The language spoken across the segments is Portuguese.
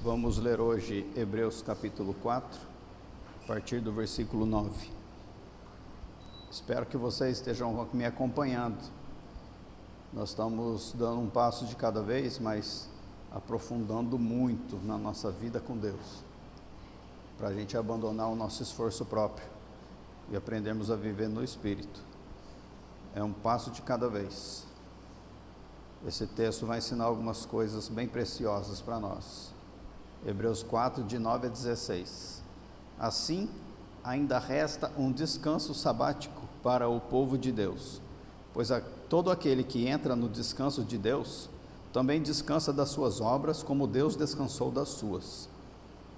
Vamos ler hoje Hebreus capítulo 4, a partir do versículo 9. Espero que vocês estejam me acompanhando. Nós estamos dando um passo de cada vez, mas aprofundando muito na nossa vida com Deus, para a gente abandonar o nosso esforço próprio e aprendermos a viver no Espírito. É um passo de cada vez. Esse texto vai ensinar algumas coisas bem preciosas para nós. Hebreus 4, de 9 a 16. Assim, ainda resta um descanso sabático para o povo de Deus, pois todo aquele que entra no descanso de Deus, também descansa das suas obras, como Deus descansou das suas.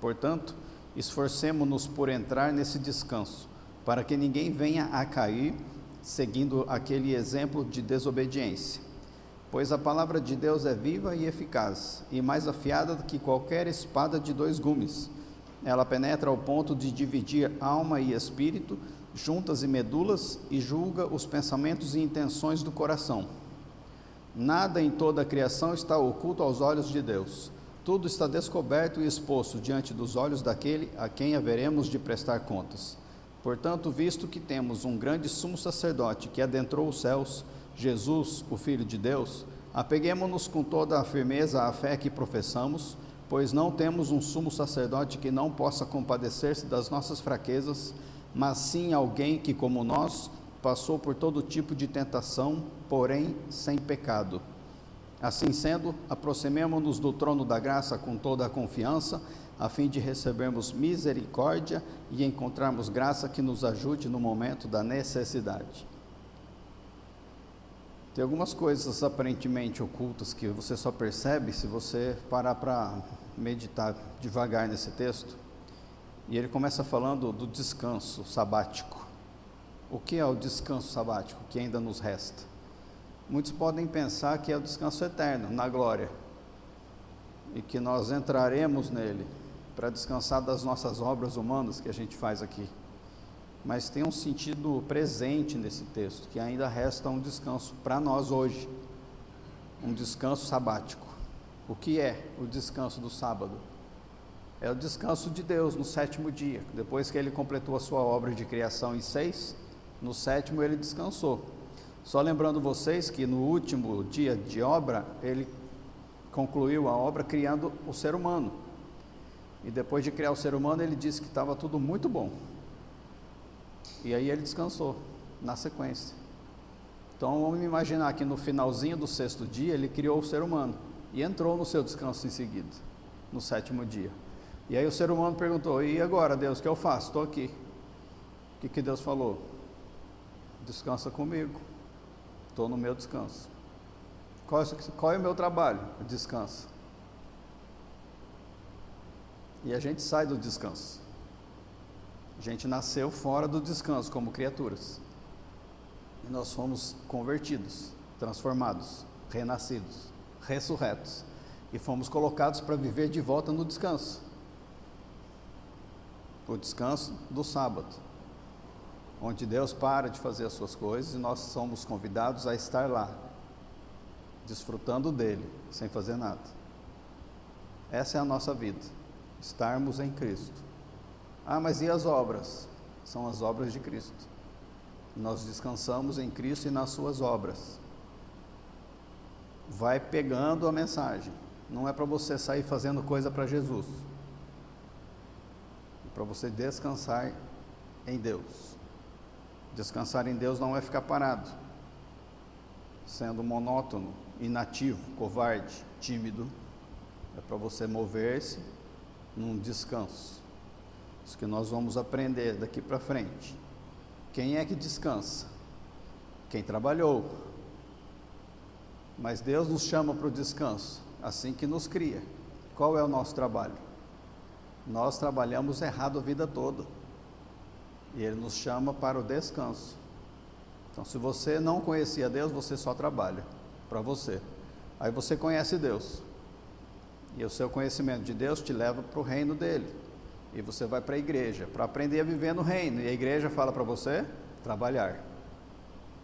Portanto, esforcemo-nos por entrar nesse descanso, para que ninguém venha a cair, seguindo aquele exemplo de desobediência. Pois a palavra de Deus é viva e eficaz, e mais afiada do que qualquer espada de dois gumes. Ela penetra ao ponto de dividir alma e espírito, juntas e medulas, e julga os pensamentos e intenções do coração. Nada em toda a criação está oculto aos olhos de Deus. Tudo está descoberto e exposto diante dos olhos daquele a quem haveremos de prestar contas. Portanto, visto que temos um grande sumo sacerdote que adentrou os céus, Jesus, o Filho de Deus, apeguemo-nos com toda a firmeza à fé que professamos, pois não temos um sumo sacerdote que não possa compadecer-se das nossas fraquezas, mas sim alguém que, como nós, passou por todo tipo de tentação, porém sem pecado. Assim sendo, aproximemo-nos do trono da graça com toda a confiança, a fim de recebermos misericórdia e encontrarmos graça que nos ajude no momento da necessidade. Tem algumas coisas aparentemente ocultas que você só percebe se você parar para meditar devagar nesse texto. E ele começa falando do descanso sabático. O que é o descanso sabático que ainda nos resta? Muitos podem pensar que é o descanso eterno, na glória, e que nós entraremos nele para descansar das nossas obras humanas que a gente faz aqui. Mas tem um sentido presente nesse texto, que ainda resta um descanso para nós hoje, um descanso sabático. O que é o descanso do sábado? É o descanso de Deus no sétimo dia. Depois que ele completou a sua obra de criação em 6, no sétimo ele descansou. Só lembrando vocês que no último dia de obra, ele concluiu a obra criando o ser humano. E depois de criar o ser humano, ele disse que estava tudo muito bom. E aí ele descansou, na sequência. Então vamos imaginar que no finalzinho do sexto dia, ele criou o ser humano, e entrou no seu descanso em seguida, no sétimo dia. E aí o ser humano perguntou: e agora, Deus, o que eu faço? Estou aqui. O que Deus falou? Descansa comigo, estou no meu descanso. Qual é o meu trabalho? Descansa. E a gente sai do descanso. A gente nasceu fora do descanso como criaturas. E nós fomos convertidos, transformados, renascidos, ressurretos. E fomos colocados para viver de volta no descanso. O descanso do sábado, onde Deus para de fazer as suas coisas e nós somos convidados a estar lá, desfrutando dele, sem fazer nada. Essa é a nossa vida, estarmos em Cristo. Ah, mas e as obras? São as obras de Cristo. Nós descansamos em Cristo e nas suas obras. Vai pegando a mensagem. Não é para você sair fazendo coisa para Jesus. É para você descansar em Deus. Descansar em Deus não é ficar parado, sendo monótono, inativo, covarde, tímido. É para você mover-se num descanso. Isso que nós vamos aprender daqui para frente. Quem é que descansa? Quem trabalhou. Mas Deus nos chama para o descanso, assim que nos cria. Qual é o nosso trabalho? Nós trabalhamos errado a vida toda. E Ele nos chama para o descanso. Então, se você não conhecia Deus, você só trabalha para você. Aí você conhece Deus. E o seu conhecimento de Deus te leva para o reino dEle. E você vai para a igreja, para aprender a viver no reino. E a igreja fala para você, trabalhar.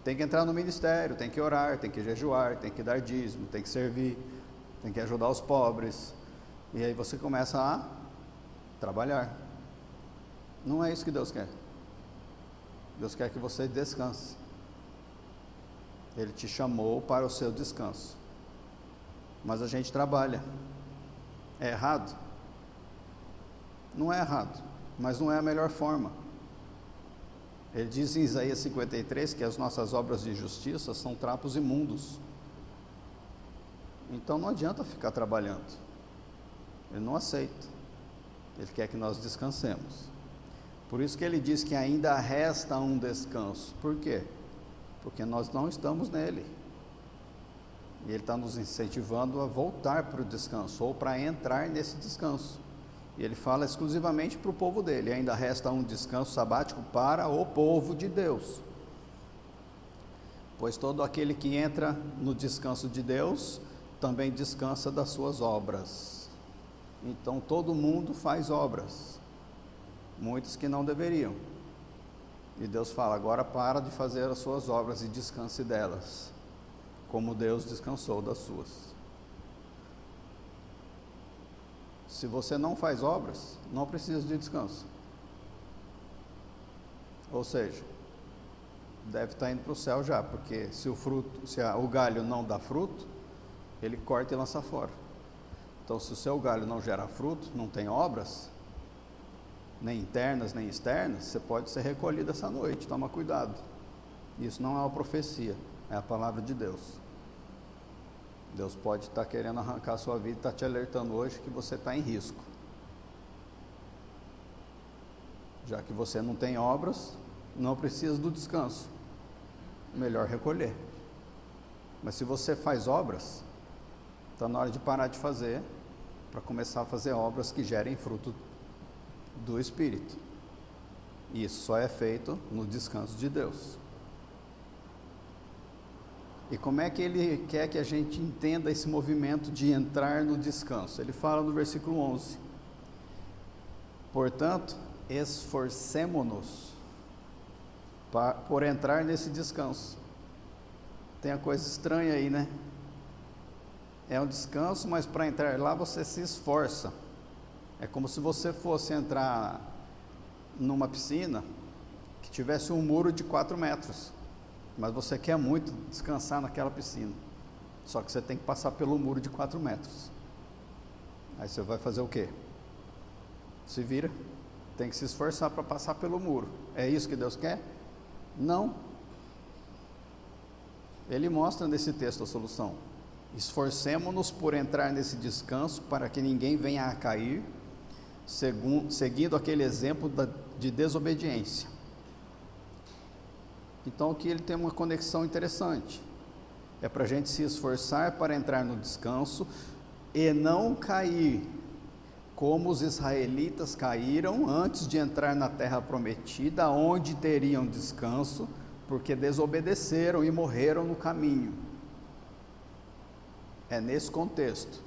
Tem que entrar no ministério, tem que orar, tem que jejuar, tem que dar dízimo, tem que servir, tem que ajudar os pobres, E aí você começa a trabalhar. Não é isso que Deus quer. Deus quer que você descanse. Ele te chamou para o seu descanso. Mas a gente trabalha. É errado? Não é errado, mas não é a melhor forma. Ele diz em Isaías 53 que as nossas obras de justiça são trapos imundos. Então não adianta ficar trabalhando. Ele não aceita. Ele quer que nós descansemos. Por isso que ele diz que ainda resta um descanso. Por quê? Porque nós não estamos nele. E ele está nos incentivando a voltar para o descanso, ou para entrar nesse descanso. E ele fala exclusivamente para o povo dele. Ainda resta um descanso sabático para o povo de Deus. Pois todo aquele que entra no descanso de Deus, também descansa das suas obras. Então todo mundo faz obras, muitos que não deveriam. E Deus fala, agora para de fazer as suas obras e descanse delas, como Deus descansou das suas. Se você não faz obras, não precisa de descanso. Ou seja, deve estar indo para o céu já, porque se o galho não dá fruto, ele corta e lança fora. Então, se o seu galho não gera fruto, não tem obras, nem internas nem externas, você pode ser recolhido essa noite. Toma cuidado. Isso não é uma profecia, é a palavra de Deus. Deus pode estar querendo arrancar a sua vida e estar te alertando hoje que você está em risco. Já que você não tem obras, não precisa do descanso. Melhor recolher. Mas se você faz obras, está na hora de parar de fazer, para começar a fazer obras que gerem fruto do Espírito. E isso só é feito no descanso de Deus. E como é que ele quer que a gente entenda esse movimento de entrar no descanso? Ele fala no versículo 11: portanto, esforcemo-nos por entrar nesse descanso. Tem a coisa estranha aí, né? É um descanso, mas para entrar lá você se esforça. É como se você fosse entrar numa piscina que tivesse um muro de 4 metros. Mas você quer muito descansar naquela piscina. Só que você tem que passar pelo muro de 4 metros. Aí você vai fazer o quê? Se vira. Tem que se esforçar para passar pelo muro. É isso que Deus quer? Não. Ele mostra nesse texto a solução. Esforcemo-nos por entrar nesse descanso para que ninguém venha a cair, seguindo aquele exemplo de desobediência. Então aqui ele tem uma conexão interessante. É para a gente se esforçar para entrar no descanso e não cair, como os israelitas caíram antes de entrar na terra prometida, onde teriam descanso, porque desobedeceram e morreram no caminho. É nesse contexto.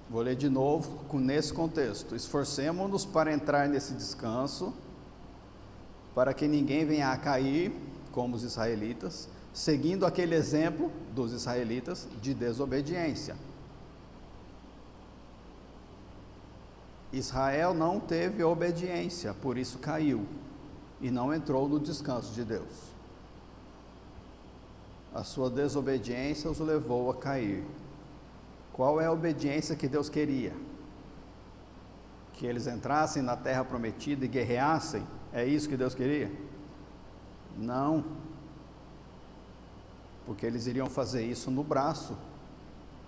Vou ler de novo nesse contexto. Esforcemo-nos para entrar nesse descanso, para que ninguém venha a cair, como os israelitas, seguindo aquele exemplo dos israelitas de desobediência. Israel não teve obediência, por isso caiu e não entrou no descanso de Deus. A sua desobediência os levou a cair. Qual é a obediência que Deus queria? Que eles entrassem na terra prometida e guerreassem? É isso que Deus queria? Não, porque eles iriam fazer isso no braço,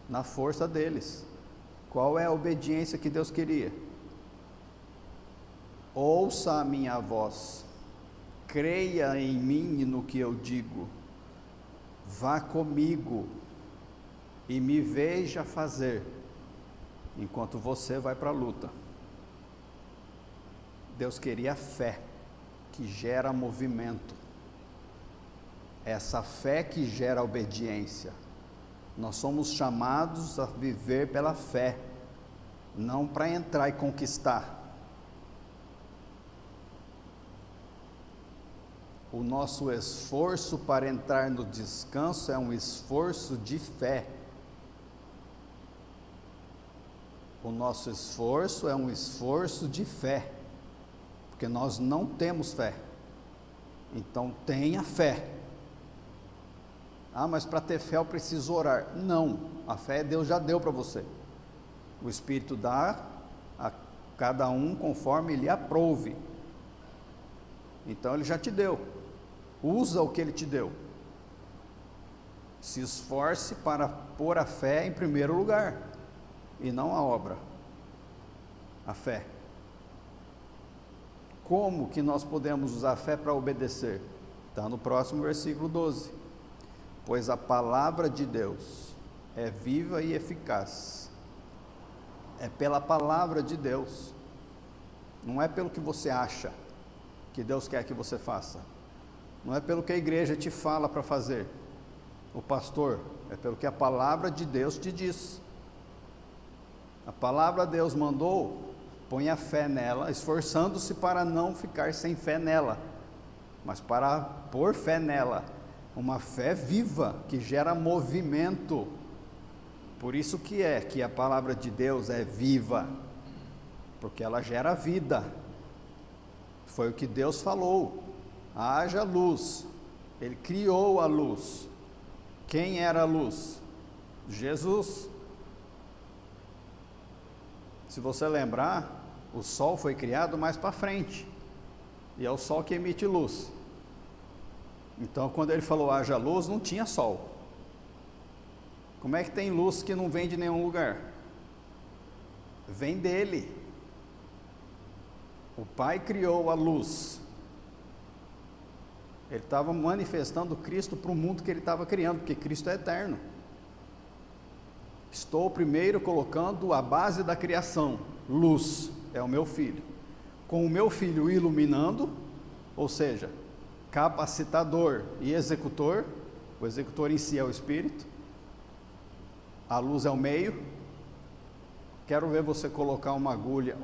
na força deles. Qual é a obediência que Deus queria? Ouça a minha voz, creia em mim e no que eu digo, vá comigo e me veja fazer, enquanto você vai para a luta. Deus queria fé, que gera movimento. Essa fé que gera obediência. Nós somos chamados a viver pela fé, não para entrar e conquistar. O nosso esforço para entrar no descanso é um esforço de fé. O nosso esforço é um esforço de fé, porque nós não temos fé. Então tenha fé. Ah, mas para ter fé eu preciso orar. Não, a fé Deus já deu para você. O Espírito dá a cada um conforme Ele aprouve. Então Ele já te deu. Usa o que Ele te deu. Se esforce para pôr a fé em primeiro lugar, e não a obra, a fé. Como que nós podemos usar a fé para obedecer? Está no próximo versículo 12. Pois a palavra de Deus é viva e eficaz. É pela palavra de Deus, não é pelo que você acha que Deus quer que você faça, não é pelo que a igreja te fala para fazer, o pastor, é pelo que a palavra de Deus te diz. A palavra de Deus mandou, põe a fé nela, esforçando-se para não ficar sem fé nela, mas para pôr fé nela, uma fé viva, que gera movimento. Por isso que a palavra de Deus é viva, porque ela gera vida. Foi o que Deus falou, haja luz, Ele criou a luz. Quem era a luz? Jesus. Se você lembrar, o sol foi criado mais para frente, e é o sol que emite luz. Então quando Ele falou haja luz, não tinha sol. Como é que tem luz que não vem de nenhum lugar? Vem dele. O Pai criou a luz. Ele estava manifestando Cristo para o mundo que Ele estava criando, porque Cristo é eterno. Estou primeiro colocando a base da criação, luz, é o meu Filho. Com o meu Filho iluminando, ou seja, capacitador e executor, o executor em si é o Espírito, a luz é o meio. Quero ver você colocar uma agulha,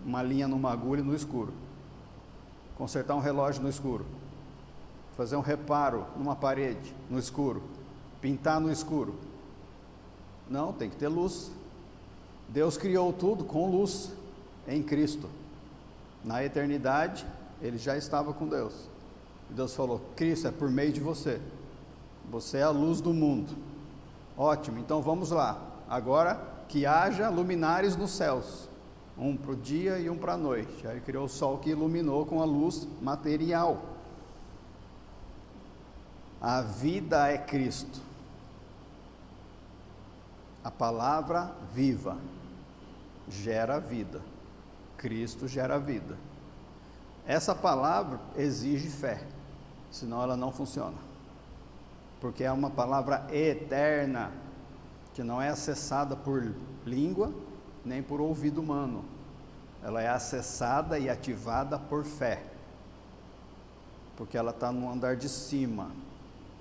uma linha numa agulha no escuro, consertar um relógio no escuro, fazer um reparo numa parede no escuro, pintar no escuro. Não, tem que ter luz. Deus criou tudo com luz em Cristo. Na eternidade, Ele já estava com Deus. Deus falou: Cristo é por meio de você. Você é a luz do mundo. Ótimo, então vamos lá. Agora que haja luminares nos céus, um para o dia e um para a noite. Aí criou o sol que iluminou com a luz material. A vida é Cristo. A palavra viva gera vida. Cristo gera vida. Essa palavra exige fé, senão ela não funciona. Porque é uma palavra eterna, que não é acessada por língua, nem por ouvido humano. Ela é acessada e ativada por fé, porque ela está no andar de cima,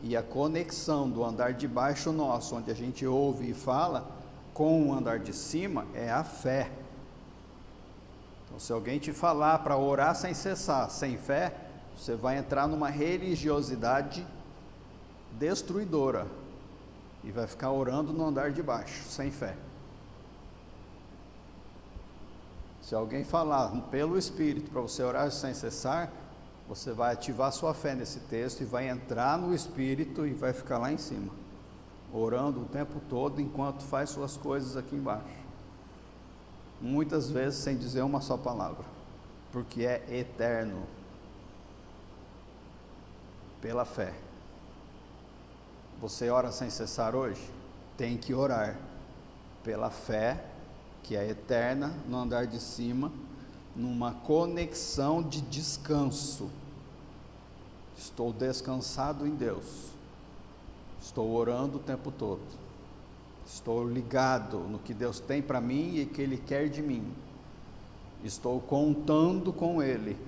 e a conexão do andar de baixo nosso, onde a gente ouve e fala, com o andar de cima, é a fé. Então, se alguém te falar para orar sem cessar, sem fé, você vai entrar numa religiosidade destruidora, e vai ficar orando no andar de baixo, sem fé. Se alguém falar pelo Espírito para você orar sem cessar, você vai ativar sua fé nesse texto e vai entrar no Espírito e vai ficar lá em cima, orando o tempo todo enquanto faz suas coisas aqui embaixo. Muitas vezes sem dizer uma só palavra, porque é eterno, pela fé. Você ora sem cessar hoje? Tem que orar pela fé, que é eterna, no andar de cima, numa conexão de descanso. Estou descansado em Deus, estou orando o tempo todo, estou ligado no que Deus tem para mim e que Ele quer de mim, estou contando com Ele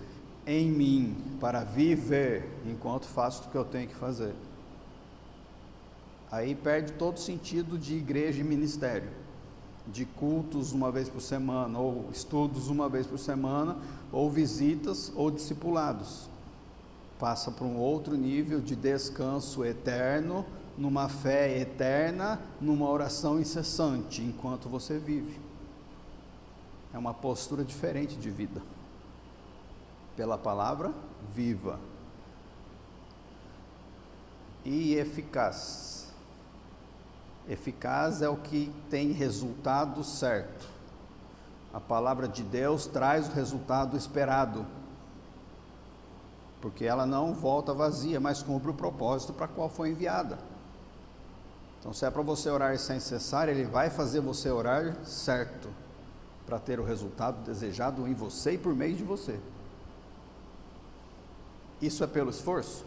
em mim para viver enquanto faço o que eu tenho que fazer. Aí perde todo sentido de igreja e ministério, de cultos uma vez por semana, ou estudos uma vez por semana, ou visitas, ou discipulados. Passa para um outro nível de descanso eterno, numa fé eterna, numa oração incessante, enquanto você vive. é uma postura diferente de vida, pela palavra viva e eficaz. Eficaz é o que tem resultado certo. A palavra de Deus traz o resultado esperado, porque ela não volta vazia, mas cumpre o propósito para qual foi enviada. Então, se é para você orar sem cessar, Ele vai fazer você orar certo, para ter o resultado desejado em você e por meio de você. Isso é pelo esforço?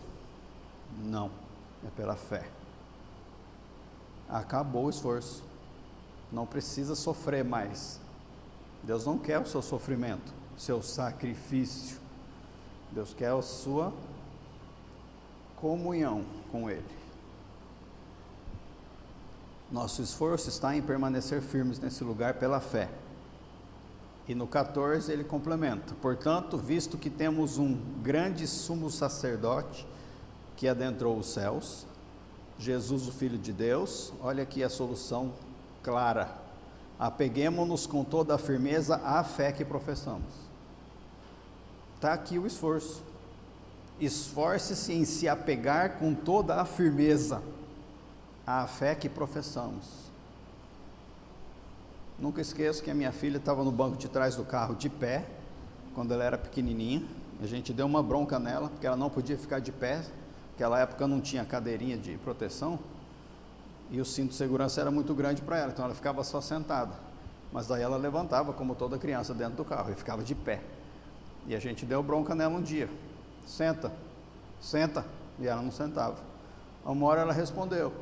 Não, é pela fé. Acabou o esforço, não precisa sofrer mais. Deus não quer o seu sofrimento, o seu sacrifício. Deus quer a sua comunhão com Ele. Nosso esforço está em permanecer firmes nesse lugar pela fé. E no 14 ele complementa: portanto, visto que temos um grande sumo sacerdote que adentrou os céus, Jesus, o Filho de Deus, olha aqui a solução clara: apeguemo-nos com toda a firmeza à fé que professamos. Está aqui o esforço. Esforce-se em se apegar com toda a firmeza à fé que professamos. Nunca esqueço que a minha filha estava no banco de trás do carro de pé, quando ela era pequenininha. A gente deu uma bronca nela, porque ela não podia ficar de pé. Naquela época não tinha cadeirinha de proteção, e o cinto de segurança era muito grande para ela, então ela ficava só sentada. Mas daí ela levantava, como toda criança, dentro do carro, e ficava de pé. E a gente deu bronca nela um dia: senta, senta, e ela não sentava. Uma hora ela respondeu: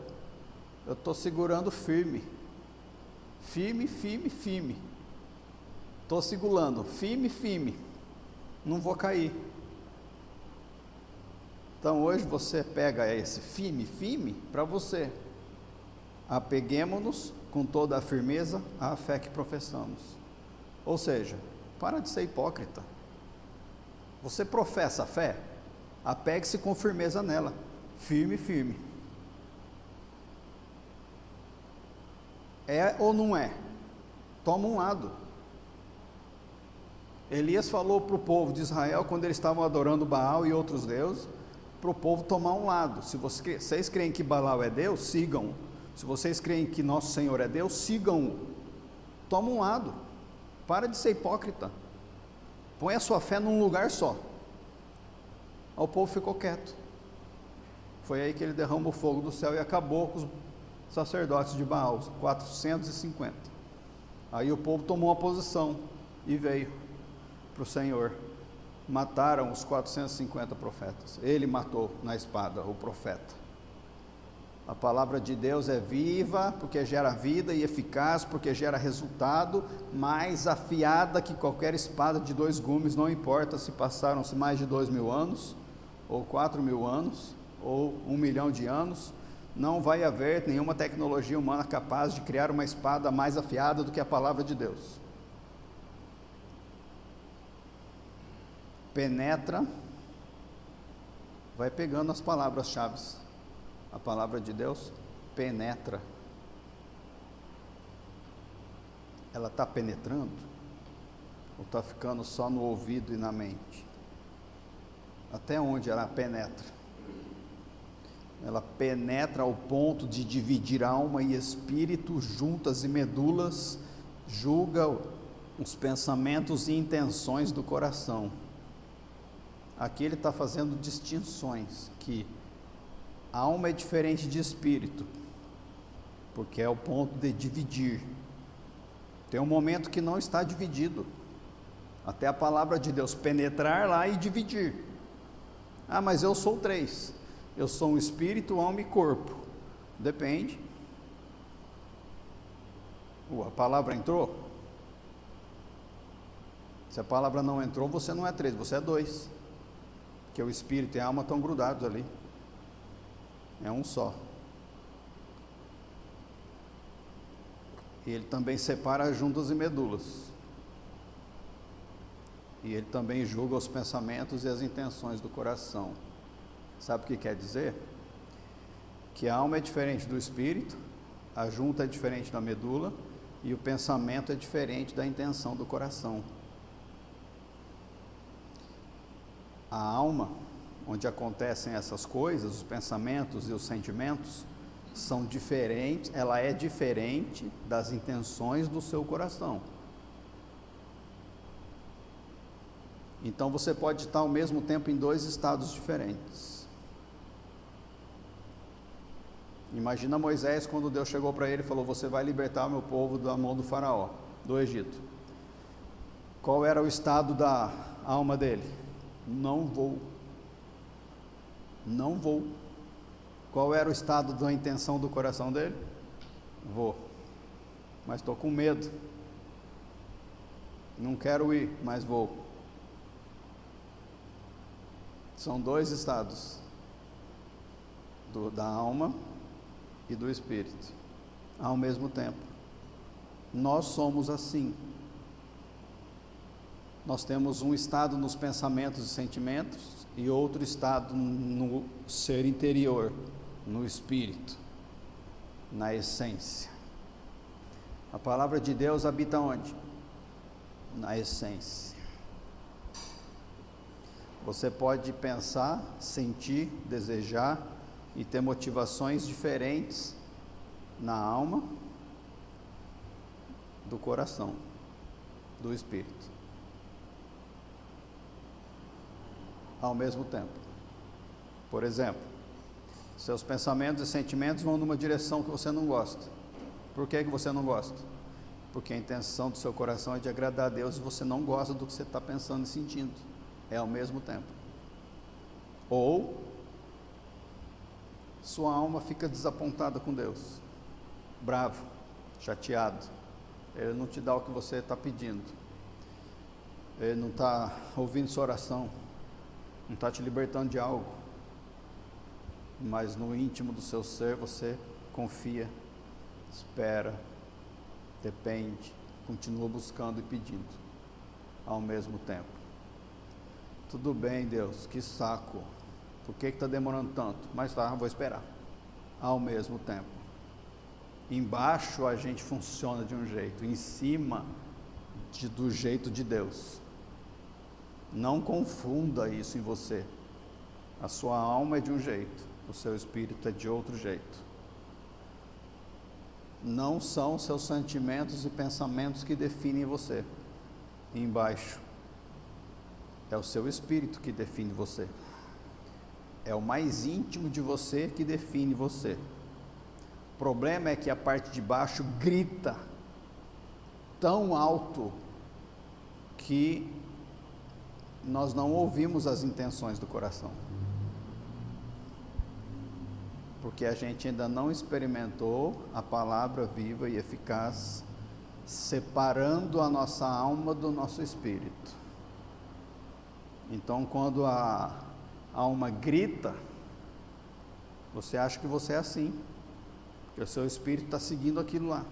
eu estou segurando firme, firme, firme, firme, estou segurando, firme, firme, não vou cair. Então hoje você pega esse firme, firme para você. Apeguemo-nos com toda a firmeza à fé que professamos. Ou seja, para de ser hipócrita. Você professa a fé, apegue-se com firmeza nela, firme, firme. É ou não é? Toma um lado. Elias falou para o povo de Israel, quando eles estavam adorando Baal e outros deuses, para o povo tomar um lado. Se vocês creem que Baal é Deus, sigam-o. Se vocês creem que nosso Senhor é Deus, sigam-o. Toma um lado. Para de ser hipócrita. Põe a sua fé num lugar só. O povo ficou quieto. Foi aí que ele derramou o fogo do céu e acabou com os sacerdotes de Baal, 450. Aí o povo tomou uma posição e veio para o Senhor. Mataram os 450 profetas. Ele matou na espada o profeta. A palavra de Deus é viva, porque gera vida, e eficaz, porque gera resultado, mais afiada que qualquer espada de 2 gumes, não importa se passaram-se mais de 2.000 anos, ou 4.000 anos, ou 1 milhão de anos, não vai haver nenhuma tecnologia humana capaz de criar uma espada mais afiada do que a palavra de Deus. Penetra, vai pegando as palavras-chave. A palavra de Deus penetra. Ela está penetrando? Ou está ficando só no ouvido e na mente? Até onde ela penetra? Ela penetra ao ponto de dividir alma e espírito, juntas e medulas, julga os pensamentos e intenções do coração. Aqui ele está fazendo distinções, que alma é diferente de espírito, porque é o ponto de dividir. Tem um momento que não está dividido, até a palavra de Deus penetrar lá e dividir. Ah, mas eu sou 3, eu sou um espírito, alma e corpo. Depende. A palavra entrou? Se a palavra não entrou, você não é 3, você é 2, porque o espírito e a alma estão grudados ali. É um só. E ele também separa juntas e medulas. E ele também julga os pensamentos e as intenções do coração. Sabe o que quer dizer? Que a alma é diferente do espírito, a junta é diferente da medula, E o pensamento é diferente da intenção do coração. A alma, onde acontecem essas coisas, os pensamentos e os sentimentos, são diferentes, ela é diferente das intenções do seu coração. Então você pode estar ao mesmo tempo em dois estados diferentes. Imagina Moisés quando Deus chegou para ele e falou: você vai libertar o meu povo da mão do faraó, do Egito. Qual era o estado da alma dele? Não vou. Não vou. Qual era o estado da intenção do coração dele? Vou. Mas estou com medo. Não quero ir, mas vou. São dois estados, da alma e do espírito, ao mesmo tempo. Nós somos assim. Nós temos um estado nos pensamentos e sentimentos e outro estado no ser interior, no espírito, na essência. A palavra de Deus habita onde? Na essência. Você pode pensar, sentir, desejar e ter motivações diferentes na alma, do coração, do espírito, ao mesmo tempo. Por exemplo, seus pensamentos e sentimentos vão numa direção que você não gosta. Por que você não gosta? Porque a intenção do seu coração é de agradar a Deus e você não gosta do que você está pensando e sentindo. É ao mesmo tempo. Ou sua alma fica desapontada com Deus, bravo, chateado. Ele não te dá o que você está pedindo, ele não está ouvindo sua oração, não está te libertando de algo, mas no íntimo do seu ser você confia, espera, depende, continua buscando e pedindo ao mesmo tempo. Tudo bem, Deus, que saco, por que está demorando tanto? Mas tá, vou esperar. Ao mesmo tempo. Embaixo a gente funciona de um jeito, em cima do jeito de Deus. Não confunda isso em você. A sua alma é de um jeito, o seu espírito é de outro jeito. Não são seus sentimentos e pensamentos que definem você. Embaixo é o seu espírito que define você. É o mais íntimo de você que define você. O problema é que a parte de baixo grita tão alto que nós não ouvimos as intenções do coração. Porque a gente ainda não experimentou a palavra viva e eficaz, separando a nossa alma do nosso espírito. Então, quando a alma grita, você acha que você é assim, que o seu espírito está seguindo aquilo lá.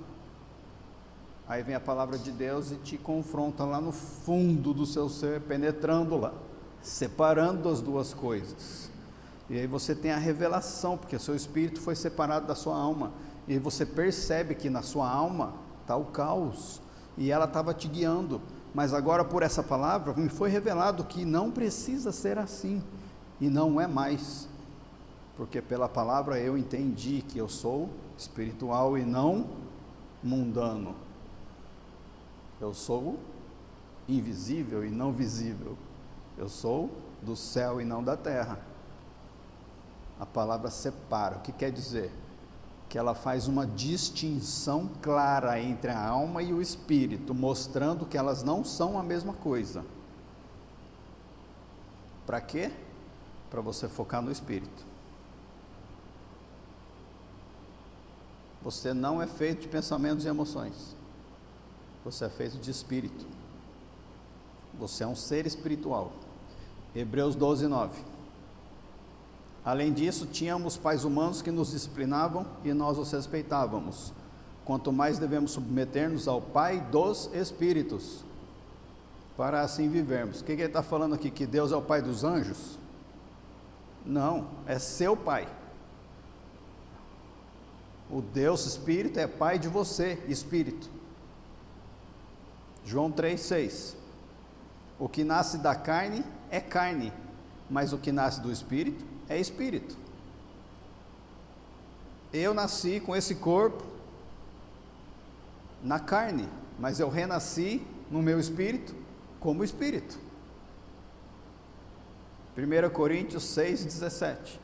Aí vem a palavra de Deus e te confronta lá no fundo do seu ser, penetrando lá, separando as duas coisas. E aí você tem a revelação, porque o seu espírito foi separado da sua alma, e aí você percebe que na sua alma está o caos, e ela estava te guiando. Mas agora, por essa palavra, me foi revelado que não precisa ser assim, e não é mais, porque pela palavra eu entendi que eu sou espiritual e não mundano. Eu sou invisível e não visível. Eu sou do céu e não da terra. A palavra separa. O que quer dizer? Que ela faz uma distinção clara entre a alma e o espírito, mostrando que elas não são a mesma coisa. Para quê? Para você focar no espírito. Você não é feito de pensamentos e emoções. Você é feito de espírito. Você é um ser espiritual. Hebreus 12, 9. Além disso, tínhamos pais humanos que nos disciplinavam e nós os respeitávamos. Quanto mais devemos submeter-nos ao Pai dos Espíritos, para assim vivermos. O que ele está falando aqui? Que Deus é o Pai dos anjos? Não, é seu Pai. O Deus Espírito é Pai de você, Espírito. João 3,6. O que nasce da carne é carne, mas o que nasce do Espírito é Espírito. Eu nasci com esse corpo na carne, mas eu renasci no meu espírito como Espírito. 1 Coríntios 6,17.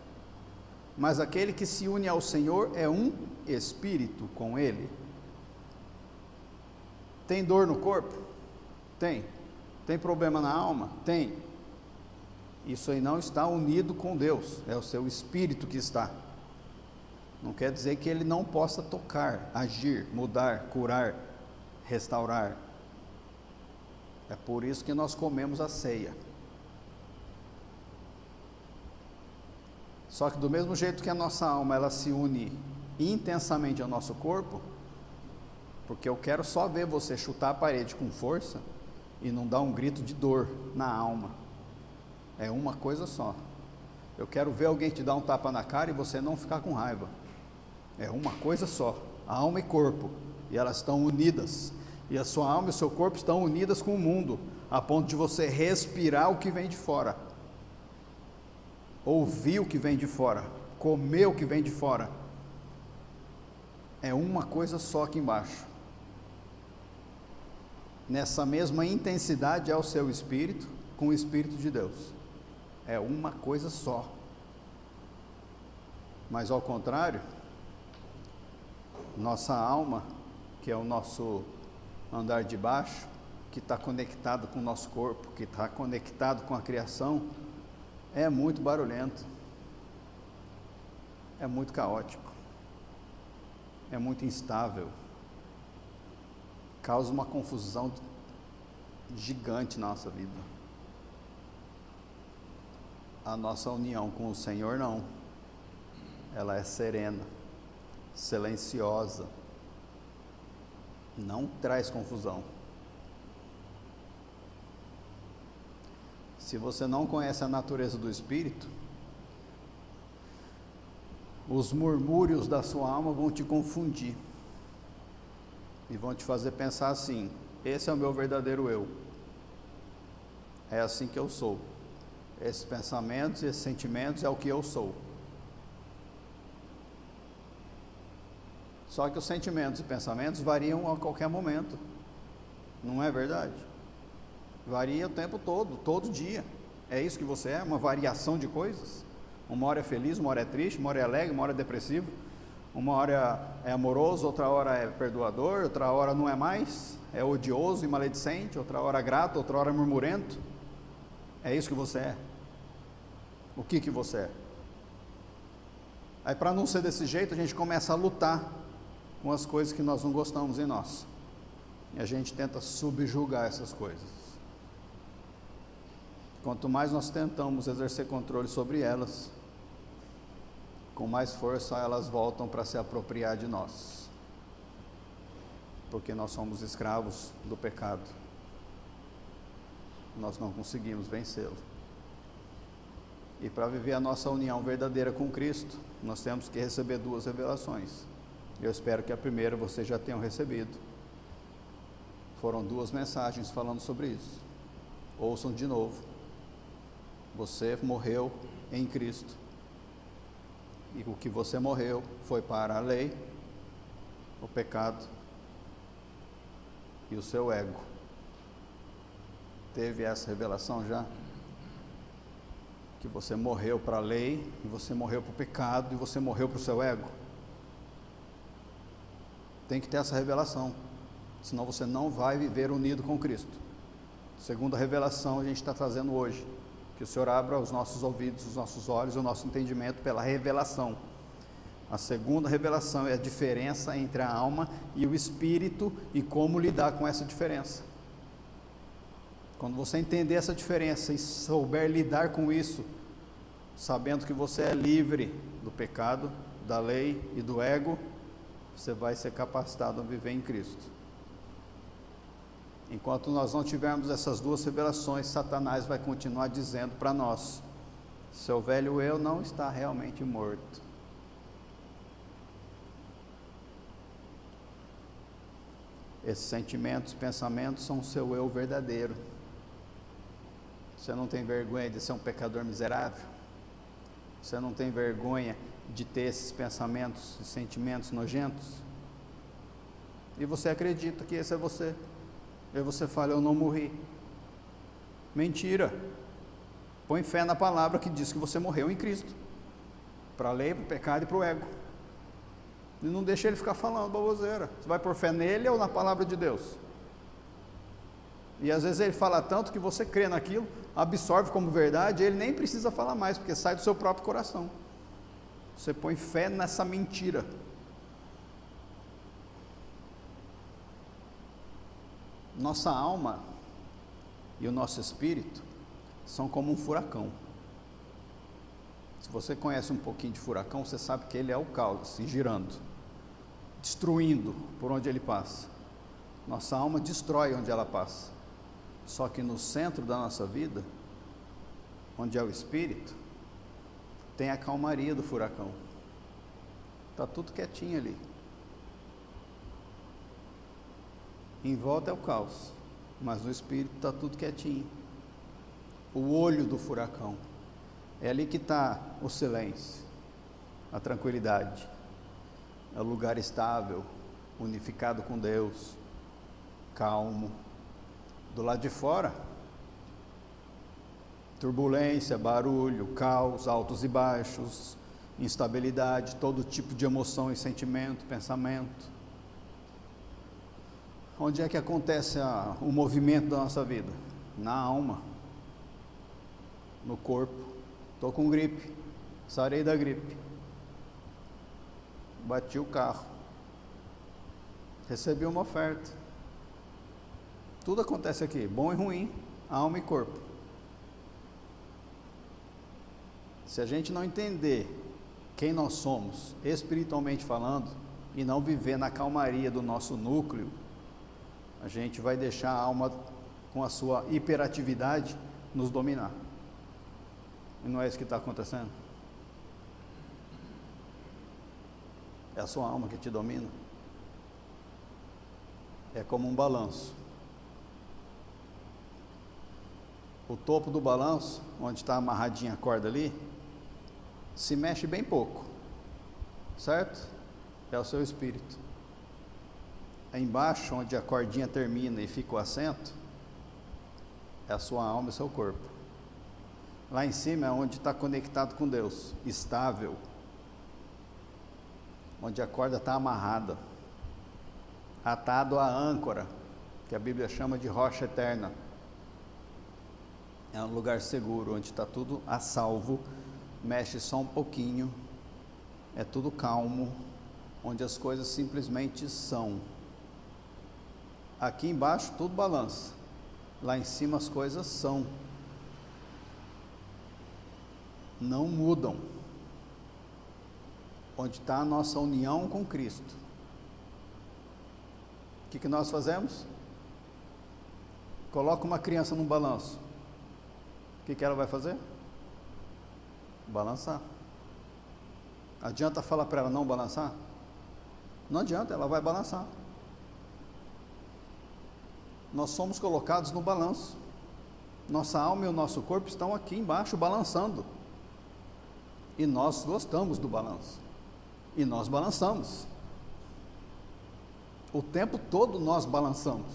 Mas aquele que se une ao Senhor é um espírito com Ele. Tem dor no corpo? Tem. Tem problema na alma? Tem. Isso aí não está unido com Deus, é o seu espírito que está. Não quer dizer que Ele não possa tocar, agir, mudar, curar, restaurar. É por isso que nós comemos a ceia. Só que do mesmo jeito que a nossa alma, ela se une intensamente ao nosso corpo, porque eu quero só ver você chutar a parede com força e não dar um grito de dor na alma. É uma coisa só. Eu quero ver alguém te dar um tapa na cara e você não ficar com raiva. É uma coisa só, alma e corpo, e elas estão unidas, e a sua alma e o seu corpo estão unidas com o mundo, a ponto de você respirar o que vem de fora, ouvir o que vem de fora, comer o que vem de fora. É uma coisa só aqui embaixo. Nessa mesma intensidade é o seu espírito com o Espírito de Deus. É uma coisa só. Mas ao contrário, nossa alma, que é o nosso andar de baixo, que está conectado com o nosso corpo, que está conectado com a criação, é muito barulhento, é muito caótico, é muito instável, causa uma confusão gigante na nossa vida. A nossa união com o Senhor não, ela é serena, silenciosa, não traz confusão. Se você não conhece a natureza do Espírito, os murmúrios da sua alma vão te confundir e vão te fazer pensar assim: esse é o meu verdadeiro eu, é assim que eu sou, esses pensamentos e esses sentimentos é o que eu sou. Só que os sentimentos e pensamentos variam a qualquer momento, não é verdade? Varia o tempo todo dia. É isso que você é, uma variação de coisas. Uma hora é feliz, uma hora é triste, uma hora é alegre, uma hora é depressivo, uma hora é amoroso, outra hora é perdoador, outra hora não é mais, é odioso e maledicente, outra hora é grato, outra hora é murmurento. É isso que você é. O que você é? Aí, para não ser desse jeito, a gente começa a lutar com as coisas que nós não gostamos em nós, e a gente tenta subjugar essas coisas. Quanto mais nós tentamos exercer controle sobre elas, com mais força elas voltam para se apropriar de nós, porque nós somos escravos do pecado, nós não conseguimos vencê-lo. E para viver a nossa união verdadeira com Cristo, nós temos que receber duas revelações. Eu espero que a primeira vocês já tenham recebido. Foram 2 mensagens falando sobre isso. Ouçam de novo. Você morreu em Cristo. E o que você morreu foi para a lei, o pecado e o seu ego. Teve essa revelação já? Que você morreu para a lei, e você morreu para o pecado, e você morreu para o seu ego? Tem que ter essa revelação, senão você não vai viver unido com Cristo. Segunda revelação a gente está trazendo hoje, que o Senhor abra os nossos ouvidos, os nossos olhos, o nosso entendimento pela revelação. A segunda revelação é a diferença entre a alma e o espírito e como lidar com essa diferença. Quando você entender essa diferença e souber lidar com isso, sabendo que você é livre do pecado, da lei e do ego, você vai ser capacitado a viver em Cristo. Enquanto nós não tivermos essas 2 revelações, Satanás vai continuar dizendo para nós: seu velho eu não está realmente morto. Esses sentimentos, pensamentos são o seu eu verdadeiro. Você não tem vergonha de ser um pecador miserável? Você não tem vergonha de ter esses pensamentos e sentimentos nojentos? E você acredita que esse é você? E você fala, eu não morri. Mentira. Põe fé na palavra que diz que você morreu em Cristo, para a lei, para o pecado e para o ego. E não deixa ele ficar falando baboseira. Você vai pôr fé nele ou na palavra de Deus? E às vezes ele fala tanto que você crê naquilo, absorve como verdade, e ele nem precisa falar mais, porque sai do seu próprio coração. Você põe fé nessa mentira. Nossa alma e o nosso espírito são como um furacão. Se você conhece um pouquinho de furacão, você sabe que ele é o caos, se girando, destruindo por onde ele passa. Nossa alma destrói onde ela passa. Só que no centro da nossa vida, onde é o espírito, tem a calmaria do furacão. Está tudo quietinho ali. Em volta é o caos, mas no espírito está tudo quietinho. O olho do furacão. É ali que está o silêncio, a tranquilidade. É o lugar estável, unificado com Deus, calmo. Do lado de fora, turbulência, barulho, caos, altos e baixos, instabilidade, todo tipo de emoção e sentimento, pensamento. Onde é que acontece o movimento da nossa vida? Na alma, no corpo. Estou com gripe, sarei da gripe, bati o carro, recebi uma oferta. Tudo acontece aqui, bom e ruim, alma e corpo. Se a gente não entender quem nós somos, espiritualmente falando, e não viver na calmaria do nosso núcleo, a gente vai deixar a alma, com a sua hiperatividade, nos dominar. E não é isso que está acontecendo? É a sua alma que te domina. É como um balanço. O topo do balanço, onde está amarradinha a corda ali, se mexe bem pouco, certo? É o seu espírito. Aí embaixo, onde a cordinha termina e fica o assento, é a sua alma e o seu corpo. Lá em cima é onde está conectado com Deus, estável, onde a corda está amarrada, atado à âncora, que a Bíblia chama de rocha eterna. É um lugar seguro, onde está tudo a salvo, mexe só um pouquinho, é tudo calmo, onde as coisas simplesmente são. Aqui embaixo tudo balança, lá em cima as coisas são, não mudam. Onde está a nossa união com Cristo. O que nós fazemos? Coloca uma criança num balanço. O que ela vai fazer? Balançar. Adianta falar para ela não balançar? Não adianta, ela vai balançar. Nós somos colocados no balanço. Nossa alma e o nosso corpo estão aqui embaixo balançando. E nós gostamos do balanço. E nós balançamos. O tempo todo nós balançamos.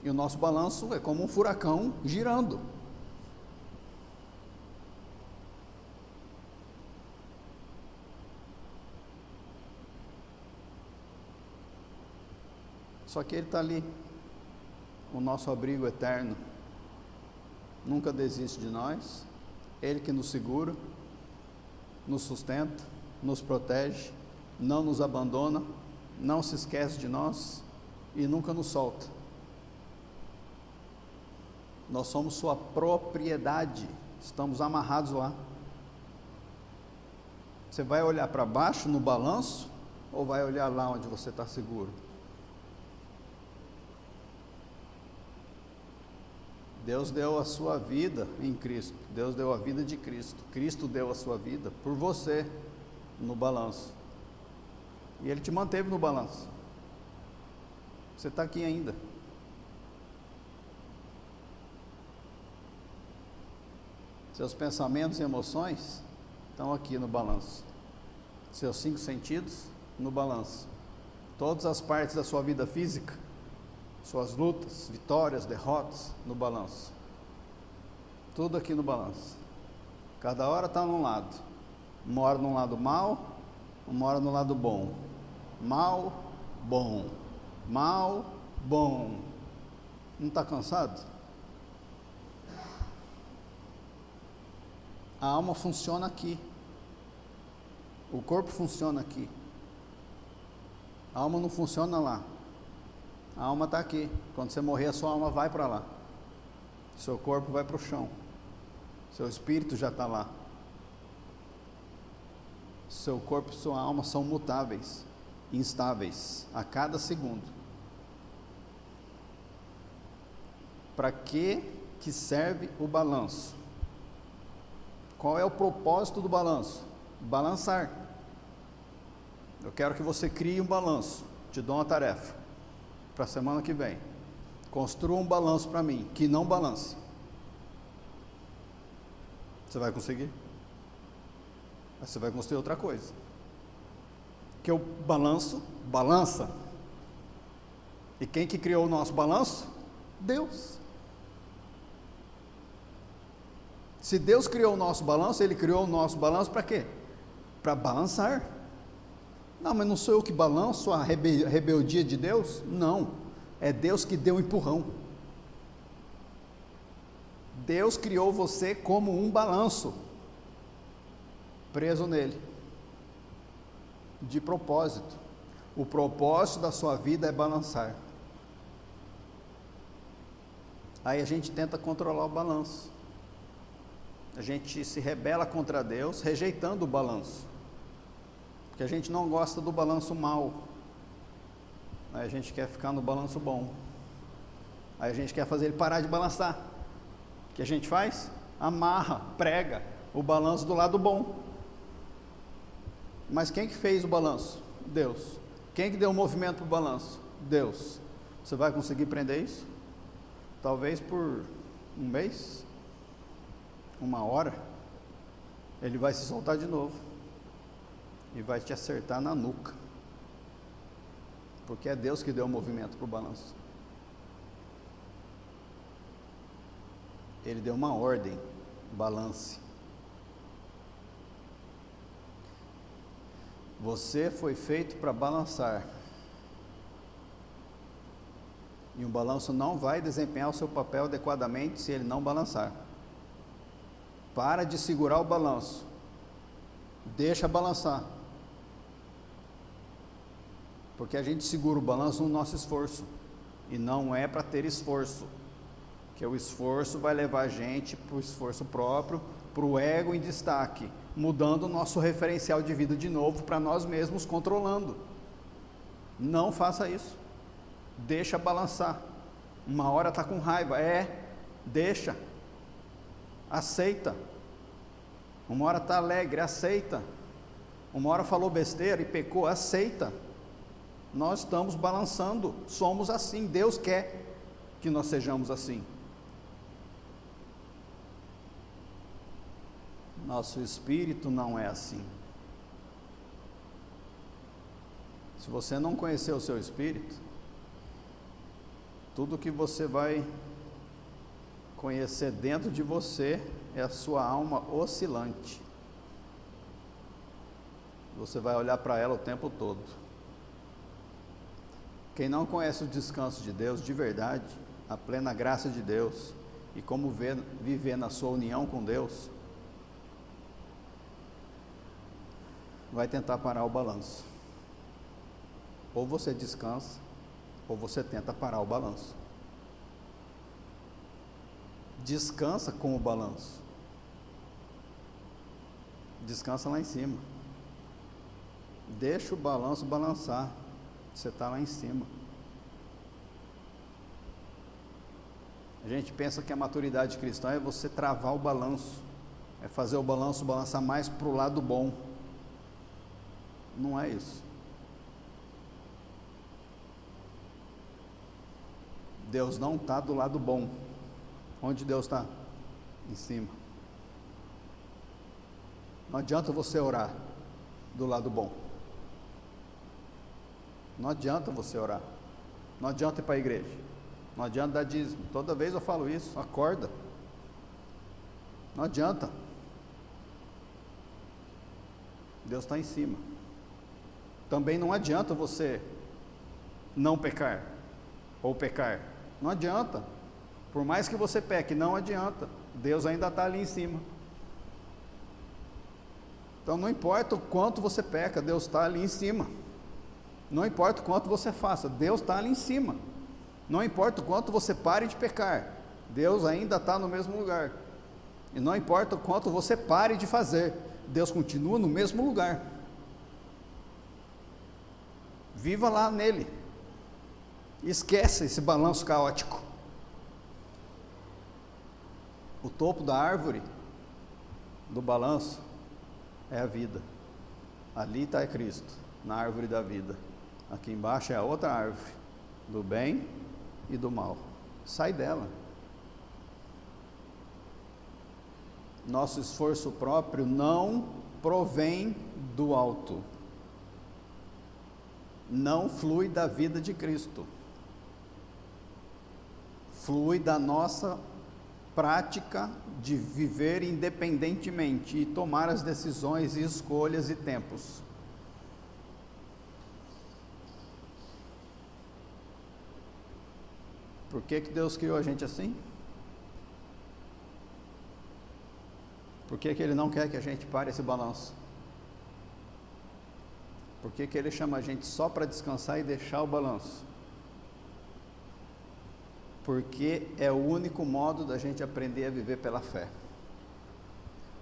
E o nosso balanço é como um furacão girando. Só que Ele está ali, o nosso abrigo eterno, nunca desiste de nós, Ele que nos segura, nos sustenta, nos protege, não nos abandona, não se esquece de nós e nunca nos solta. Nós somos sua propriedade, estamos amarrados lá. Você vai olhar para baixo no balanço ou vai olhar lá onde você está seguro? Deus deu a sua vida em Cristo, Deus deu a vida de Cristo, Cristo deu a sua vida por você no balanço, e Ele te manteve no balanço. Você está aqui ainda. Seus pensamentos e emoções estão aqui no balanço. Seus 5 sentidos no balanço. Todas as partes da sua vida física, suas lutas, vitórias, derrotas, no balanço. Tudo aqui no balanço. Cada hora está num lado. Uma hora no lado mal, uma hora no lado bom. Mal, bom. Mal, bom. Não está cansado? A alma funciona aqui. O corpo funciona aqui. A alma não funciona lá. A alma está aqui. Quando você morrer, a sua alma vai para lá. Seu corpo vai para o chão. Seu espírito já está lá. Seu corpo e sua alma são mutáveis, instáveis, a cada segundo. Para que serve o balanço? Qual é o propósito do balanço? Balançar. Eu quero que você crie um balanço. Te dou uma tarefa para a semana que vem. Construa um balanço para mim que não balance. Você vai conseguir? Mas você vai construir outra coisa. Que o balanço balança. E quem que criou o nosso balanço? Deus. Se Deus criou o nosso balanço, Ele criou o nosso balanço para quê? Para balançar. Não, mas não sou eu que balanço a rebeldia de Deus? Não, é Deus que deu um empurrão. Deus criou você como um balanço, preso nele, de propósito. O propósito da sua vida é balançar. Aí a gente tenta controlar o balanço. A gente se rebela contra Deus, rejeitando o balanço, porque a gente não gosta do balanço mal. Aí a gente quer ficar no balanço bom. Aí a gente quer fazer ele parar de balançar. O que a gente faz? Amarra, prega o balanço do lado bom. Mas quem que fez o balanço? Deus. Quem que deu o movimento para o balanço? Deus. Você vai conseguir prender isso? Talvez por um mês, uma hora, ele vai se soltar de novo e vai te acertar na nuca, porque é Deus que deu o movimento para o balanço. Ele deu uma ordem: balance. Você foi feito para balançar, e um balanço não vai desempenhar o seu papel adequadamente se ele não balançar. Para de segurar o balanço, deixa balançar, porque a gente segura o balanço no nosso esforço, e não é para ter esforço, que o esforço vai levar a gente para o esforço próprio, para o ego em destaque, mudando o nosso referencial de vida de novo para nós mesmos, controlando. Não faça isso, deixa balançar. Uma hora está com raiva, deixa, aceita. Uma hora está alegre, aceita. Uma hora falou besteira e pecou, aceita. Nós estamos balançando, somos assim, Deus quer que nós sejamos assim. Nosso espírito não é assim. Se você não conhecer o seu espírito, tudo que você vai conhecer dentro de você é a sua alma oscilante. Você vai olhar para ela o tempo todo. Quem não conhece o descanso de Deus de verdade, a plena graça de Deus, e como viver na sua união com Deus, vai tentar parar o balanço. Ou você descansa, ou você tenta parar o balanço. Descansa com o balanço. Descansa lá em cima. Deixa o balanço balançar. Você está lá em cima. A gente pensa que a maturidade cristã é você travar o balanço, é fazer o balanço balançar mais para o lado bom. Não é isso. Deus não está do lado bom. Onde Deus está? Em cima. Não adianta você orar do lado bom. Não adianta você orar. Não adianta ir para a igreja. Não adianta dar dízimo. Toda vez eu falo isso. Acorda. Não adianta. Deus está em cima. Também não adianta você não pecar ou pecar. Não adianta. Por mais que você peque, não adianta. Deus ainda está ali em cima. Então não importa o quanto você peca, Deus está ali em cima. Não importa o quanto você faça, Deus está ali em cima. Não importa o quanto você pare de pecar, Deus ainda está no mesmo lugar. E não importa o quanto você pare de fazer, Deus continua no mesmo lugar. Viva lá nele. Esquece esse balanço caótico. O topo da árvore, do balanço, é a vida. Ali está Cristo, na árvore da vida. Aqui embaixo é a outra árvore, do bem e do mal. Sai dela. Nosso esforço próprio não provém do alto. Não flui da vida de Cristo. Flui da nossa prática de viver independentemente e tomar as decisões e escolhas e tempos. Por que Deus criou a gente assim? Por que Ele não quer que a gente pare esse balanço? Por que Ele chama a gente só para descansar e deixar o balanço? Porque é o único modo da gente aprender a viver pela fé.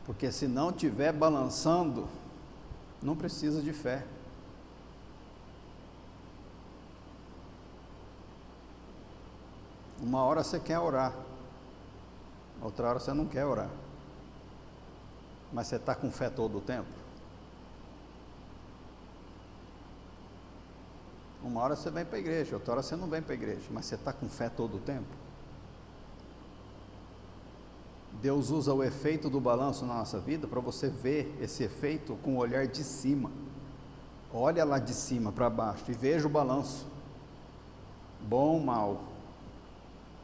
Porque se não estiver balançando, não precisa de fé. Uma hora você quer orar, outra hora você não quer orar. Mas você está com fé todo o tempo? Uma hora você vem para a igreja, outra hora você não vem para a igreja, mas você está com fé todo o tempo? Deus usa o efeito do balanço na nossa vida para você ver esse efeito com o olhar de cima. Olha lá de cima para baixo e veja o balanço. Bom, mal,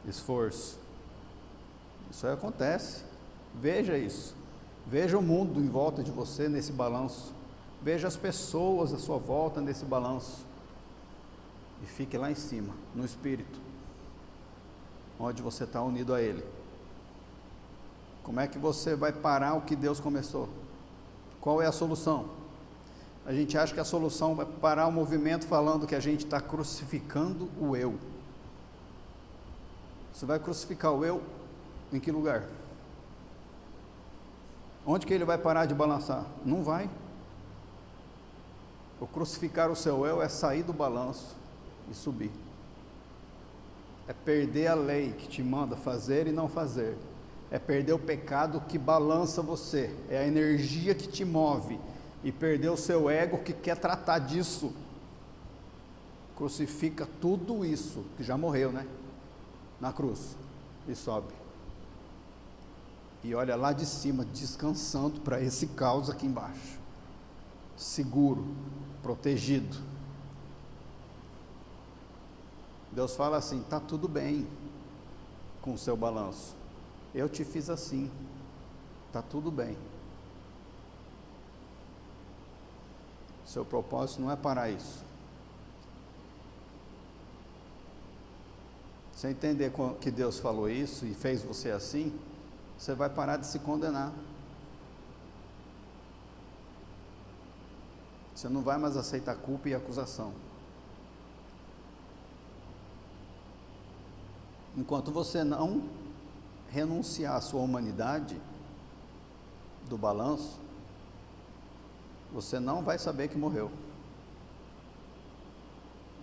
esforço. Isso aí acontece. Veja isso. Veja o mundo em volta de você nesse balanço. Veja as pessoas à sua volta nesse balanço. E fique lá em cima, no Espírito, onde você está unido a Ele. Como é que você vai parar o que Deus começou? Qual é a solução? A gente acha que a solução vai parar o movimento falando que a gente está crucificando o eu. Você vai crucificar o eu em que lugar? Onde que ele vai parar de balançar? Não vai. O crucificar o seu eu é sair do balanço e subir. É perder a lei que te manda fazer e não fazer. É perder o pecado que balança você. É a energia que te move. E perder o seu ego que quer tratar disso. Crucifica tudo isso, que já morreu, né? Na cruz. E sobe. E olha lá de cima, descansando para esse caos aqui embaixo. Seguro, protegido. Deus fala assim: está tudo bem com o seu balanço. Eu te fiz assim. Está tudo bem. Seu propósito não é parar isso. Se entender que Deus falou isso e fez você assim, você vai parar de se condenar. Você não vai mais aceitar culpa e acusação. Enquanto você não renunciar à sua humanidade do balanço, você não vai saber que morreu.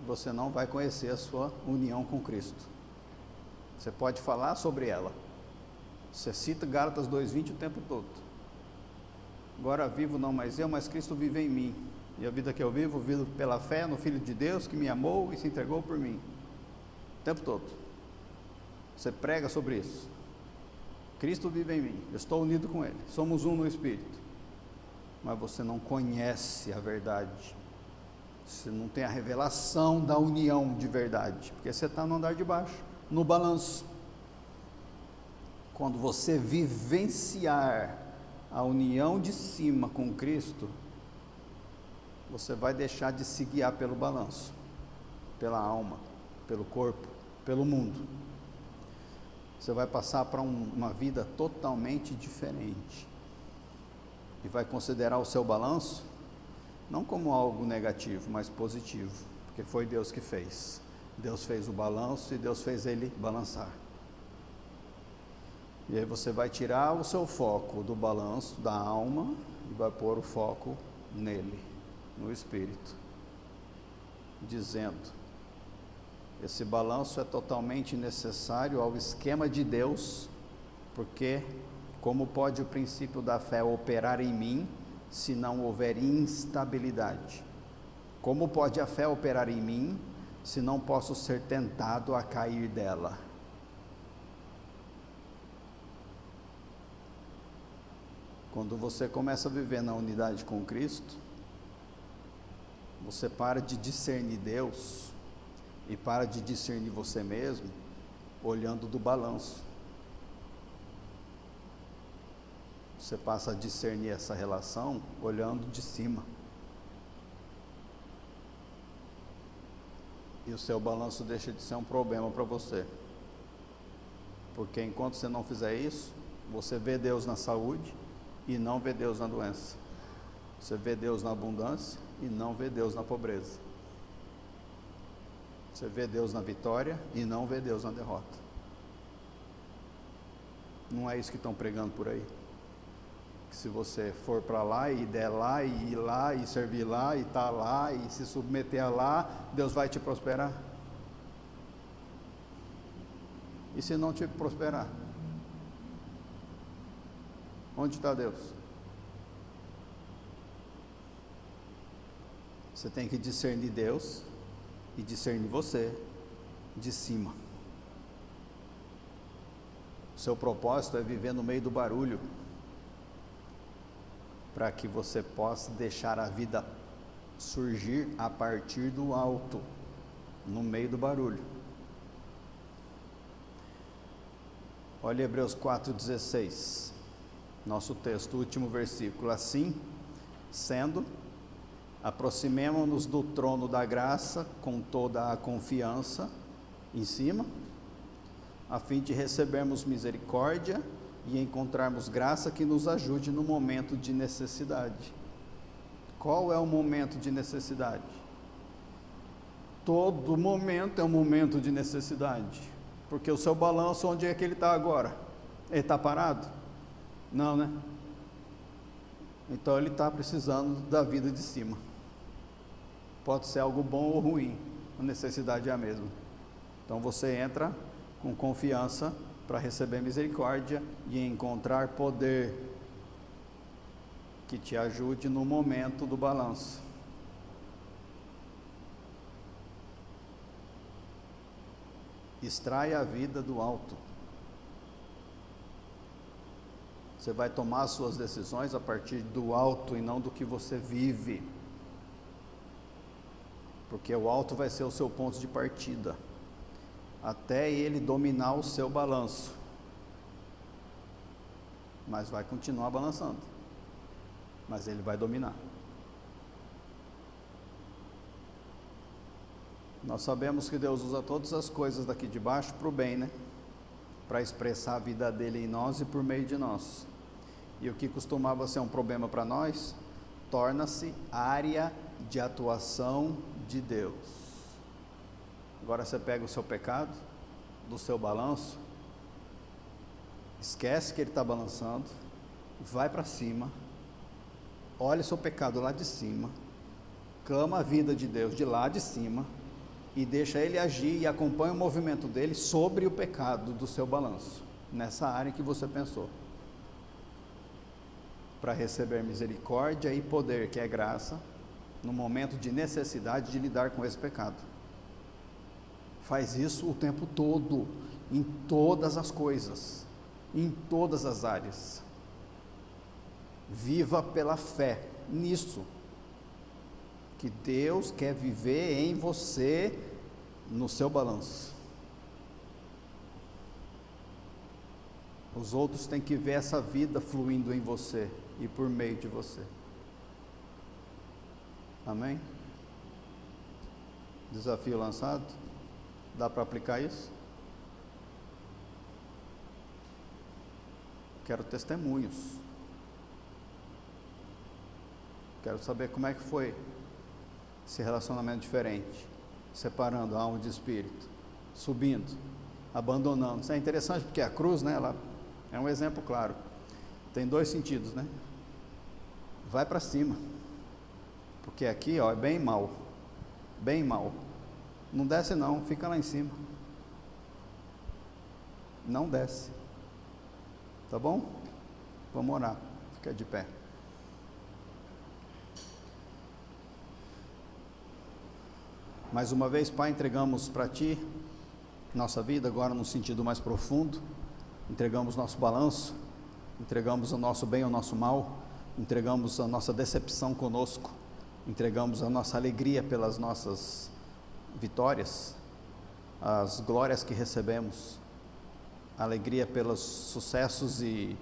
Você não vai conhecer a sua união com Cristo. Você pode falar sobre ela. Você cita Gálatas 2:20 o tempo todo. Agora vivo não mais eu, mas Cristo vive em mim. E a vida que eu vivo pela fé no Filho de Deus que me amou e se entregou por mim. O tempo todo. Você prega sobre isso. Cristo vive em mim, eu estou unido com Ele, somos um no Espírito. Mas você não conhece a verdade. Você não tem a revelação da união de verdade, porque você está no andar de baixo, no balanço. Quando você vivenciar a união de cima com Cristo, você vai deixar de se guiar pelo balanço, pela alma, pelo corpo, pelo mundo. Você vai passar para uma vida totalmente diferente. E vai considerar o seu balanço não como algo negativo, mas positivo, porque foi Deus que fez. Deus fez o balanço e Deus fez ele balançar. E aí você vai tirar o seu foco do balanço da alma e vai pôr o foco nele, no Espírito, dizendo: esse balanço é totalmente necessário ao esquema de Deus, porque como pode o princípio da fé operar em mim se não houver instabilidade? Como pode a fé operar em mim se não posso ser tentado a cair dela? Quando você começa a viver na unidade com Cristo, você para de discernir Deus e para de discernir você mesmo olhando do balanço. Você passa a discernir essa relação olhando de cima. E o seu balanço deixa de ser um problema para você. Porque enquanto você não fizer isso, você vê Deus na saúde e não vê Deus na doença. Você vê Deus na abundância e não vê Deus na pobreza. Você vê Deus na vitória e não vê Deus na derrota. Não é isso que estão pregando por aí? Que se você for para lá e der lá e ir lá e servir lá e estar lá e se submeter a lá, Deus vai te prosperar. E se não te prosperar? Onde está Deus? Você tem que discernir Deus e discernir você de cima. O seu propósito é viver no meio do barulho, para que você possa deixar a vida surgir a partir do alto, no meio do barulho. Olha Hebreus 4,16, nosso texto, último versículo. Assim sendo, aproximemo-nos do trono da graça com toda a confiança em cima, a fim de recebermos misericórdia e encontrarmos graça que nos ajude no momento de necessidade. Qual é o momento de necessidade? Todo momento é um momento de necessidade, porque o seu balanço, onde é que ele está agora? Ele está parado? Não, né? Então ele está precisando da vida de cima. Pode ser algo bom ou ruim, a necessidade é a mesma. Então você entra com confiança para receber misericórdia e encontrar poder que te ajude no momento do balanço. Extrai a vida do alto. Você vai tomar as suas decisões a partir do alto e não do que você vive. Porque o alto vai ser o seu ponto de partida, até ele dominar o seu balanço. Mas vai continuar balançando, mas ele vai dominar. Nós sabemos que Deus usa todas as coisas daqui de baixo para o bem, né? Para expressar a vida dele em nós e por meio de nós. E o que costumava ser um problema para nós, torna-se área de atuação de Deus. Agora você pega o seu pecado, do seu balanço, esquece que ele está balançando, vai para cima, olha o seu pecado lá de cima, clama a vida de Deus de lá de cima, e deixa ele agir e acompanha o movimento dele sobre o pecado do seu balanço, nessa área que você pensou, para receber misericórdia e poder, que é graça, no momento de necessidade de lidar com esse pecado. Faz isso o tempo todo, em todas as coisas, em todas as áreas. Viva pela fé nisso, que Deus quer viver em você, no seu balanço. Os outros têm que ver essa vida fluindo em você e por meio de você. Amém? Desafio lançado? Dá para aplicar isso? Quero testemunhos. Quero saber como é que foi esse relacionamento diferente, separando a alma de espírito, subindo, abandonando. Isso é interessante porque a cruz, né, ela é um exemplo claro. Tem dois sentidos, né? Vai para cima, porque aqui, ó, é bem mal, bem mal. Não desce não, fica lá em cima. Não desce. Tá bom? Vamos orar. Fica de pé. Mais uma vez, Pai, entregamos para Ti nossa vida agora no sentido mais profundo. Entregamos nosso balanço, entregamos o nosso bem, o nosso mal, entregamos a nossa decepção conosco, entregamos a nossa alegria pelas nossas vitórias, as glórias que recebemos, a alegria pelos sucessos e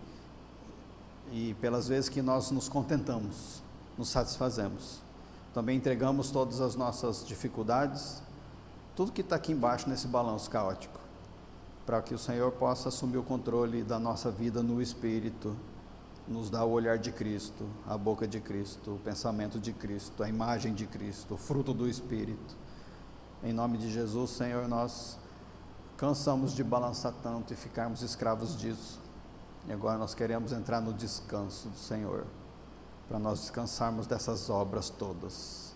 pelas vezes que nós nos contentamos, nos satisfazemos. Também entregamos todas as nossas dificuldades, tudo que está aqui embaixo nesse balanço caótico, para que o Senhor possa assumir o controle da nossa vida no Espírito, nos dar o olhar de Cristo, a boca de Cristo, o pensamento de Cristo, a imagem de Cristo, o fruto do Espírito. Em nome de Jesus, Senhor, nós cansamos de balançar tanto e ficarmos escravos disso, e agora nós queremos entrar no descanso do Senhor, para nós descansarmos dessas obras todas.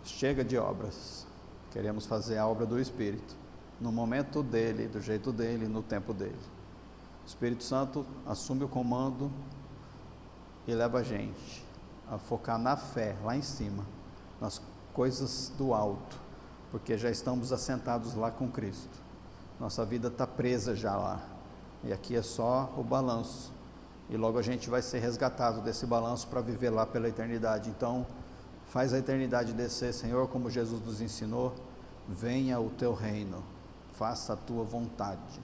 Chega de obras, queremos fazer a obra do Espírito, no momento dele, do jeito dele, no tempo dele. O Espírito Santo assume o comando e leva a gente a focar na fé, lá em cima, nas coisas do alto, porque já estamos assentados lá com Cristo. Nossa vida está presa já lá, e aqui é só o balanço, e logo a gente vai ser resgatado desse balanço para viver lá pela eternidade. Então, faz a eternidade descer, Senhor, como Jesus nos ensinou. Venha o teu reino, faça a tua vontade.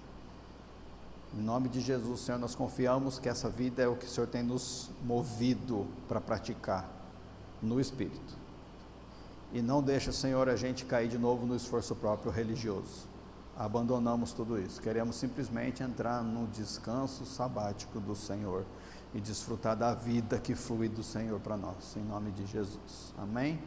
Em nome de Jesus, Senhor, nós confiamos que essa vida é o que o Senhor tem nos movido para praticar no Espírito. E não deixa, Senhor, a gente cair de novo no esforço próprio religioso. Abandonamos tudo isso. Queremos simplesmente entrar no descanso sabático do Senhor e desfrutar da vida que flui do Senhor para nós. Em nome de Jesus. Amém?